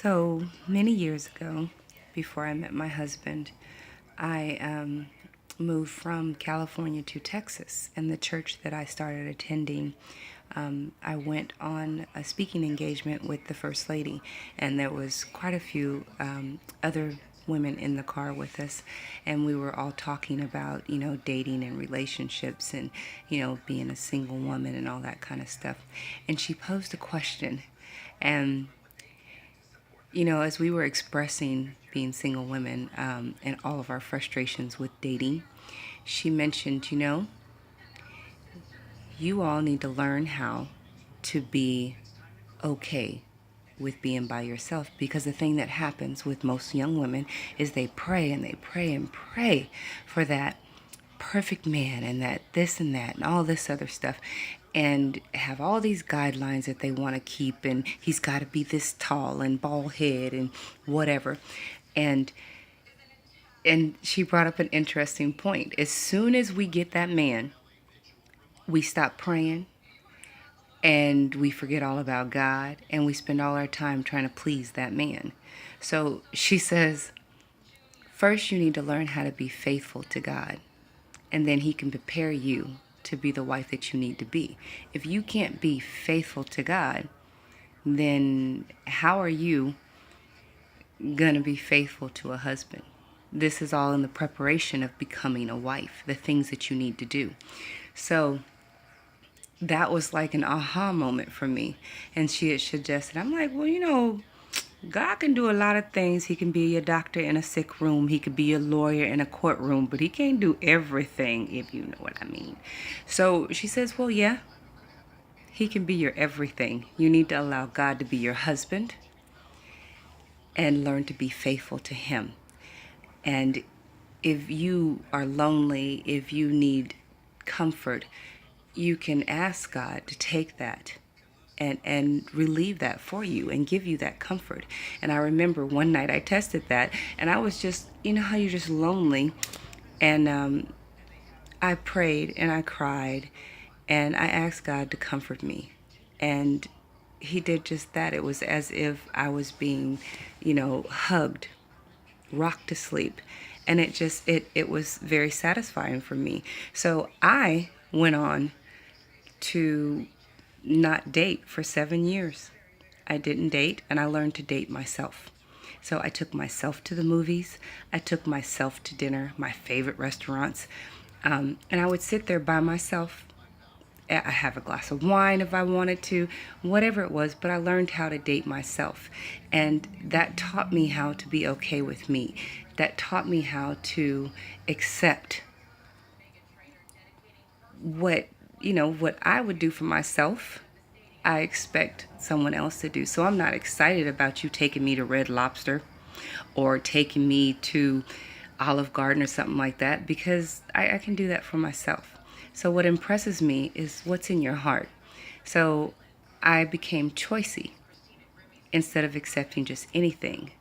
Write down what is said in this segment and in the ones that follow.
So many years ago, before I met my husband, I moved from California to Texas. And the church that I started attending, I went on a speaking engagement with the First Lady, and there was quite a few other women in the car with us, and we were all talking about, dating and relationships and, being a single woman and all that kind of stuff. And she posed a question, and as we were expressing being single women and all of our frustrations with dating, she mentioned, you all need to learn how to be okay with being by yourself, because the thing that happens with most young women is they pray and they pray and pray for that perfect man and that this and that and all this other stuff, and have all these guidelines that they want to keep, and he's got to be this tall and bald head and whatever. And and she brought up an interesting point. As soon as we get that man, we stop praying and we forget all about God, and we spend all our time trying to please that man. So she says, first you need to learn how to be faithful to God, and then he can prepare you to be the wife that you need to be. If you can't be faithful to God, then how are you going to be faithful to a husband? This is all in the preparation of becoming a wife, the things that you need to do. So that was like an aha moment for me. And she had suggested, I'm like, well, God can do a lot of things. He can be a doctor in a sick room. He could be a lawyer in a courtroom, but he can't do everything, if you know what I mean. So she says, well, yeah, he can be your everything. You need to allow God to be your husband and learn to be faithful to him. And if you are lonely, if you need comfort, you can ask God to take that and relieve that for you and give you that comfort. And I remember one night I tested that, and I was just, how you're just lonely. And I prayed and I cried and I asked God to comfort me. And he did just that. It was as if I was being, hugged, rocked to sleep. And it was very satisfying for me. So I went on to not date for 7 years. I didn't date, and I learned to date myself. So I took myself to the movies. I took myself to dinner, my favorite restaurants. And I would sit there by myself. I have a glass of wine if I wanted to, whatever it was, but I learned how to date myself. And that taught me how to be okay with me. That taught me how to accept what I would do for myself, I expect someone else to do. So I'm not excited about you taking me to Red Lobster or taking me to Olive Garden or something like that, because I can do that for myself. So what impresses me is what's in your heart. So I became choicey instead of accepting just anything.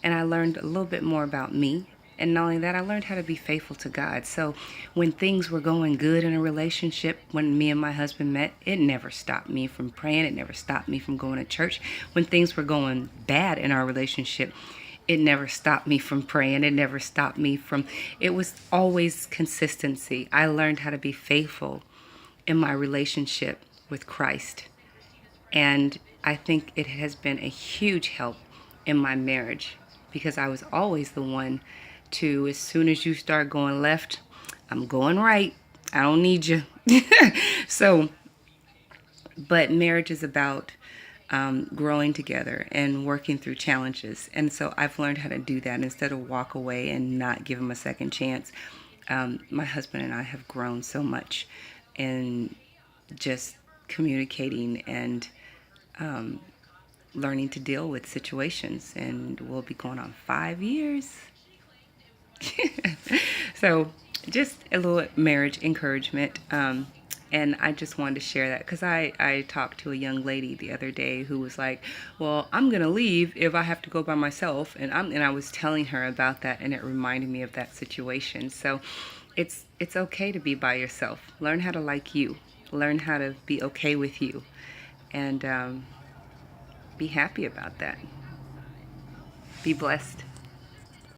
And I learned a little bit more about me. And not only that, I learned how to be faithful to God. So when things were going good in a relationship, when me and my husband met, it never stopped me from praying. It never stopped me from going to church. When things were going bad in our relationship, it never stopped me from praying. It never stopped me from, it was always consistency. I learned how to be faithful in my relationship with Christ. And I think it has been a huge help in my marriage, because I was always the one to, as soon as you start going left, I'm going right. I don't need you. So, but marriage is about growing together and working through challenges. And so I've learned how to do that instead of walk away and not give him a second chance. My husband and I have grown so much in just communicating and learning to deal with situations. And we'll be going on 5 years. So just a little marriage encouragement. And I just wanted to share that because I talked to a young lady the other day who was like, well, I'm going to leave if I have to go by myself. And I was telling her about that, and it reminded me of that situation. So it's okay to be by yourself. Learn how to like you. Learn how to be okay with you. And be happy about that. Be blessed.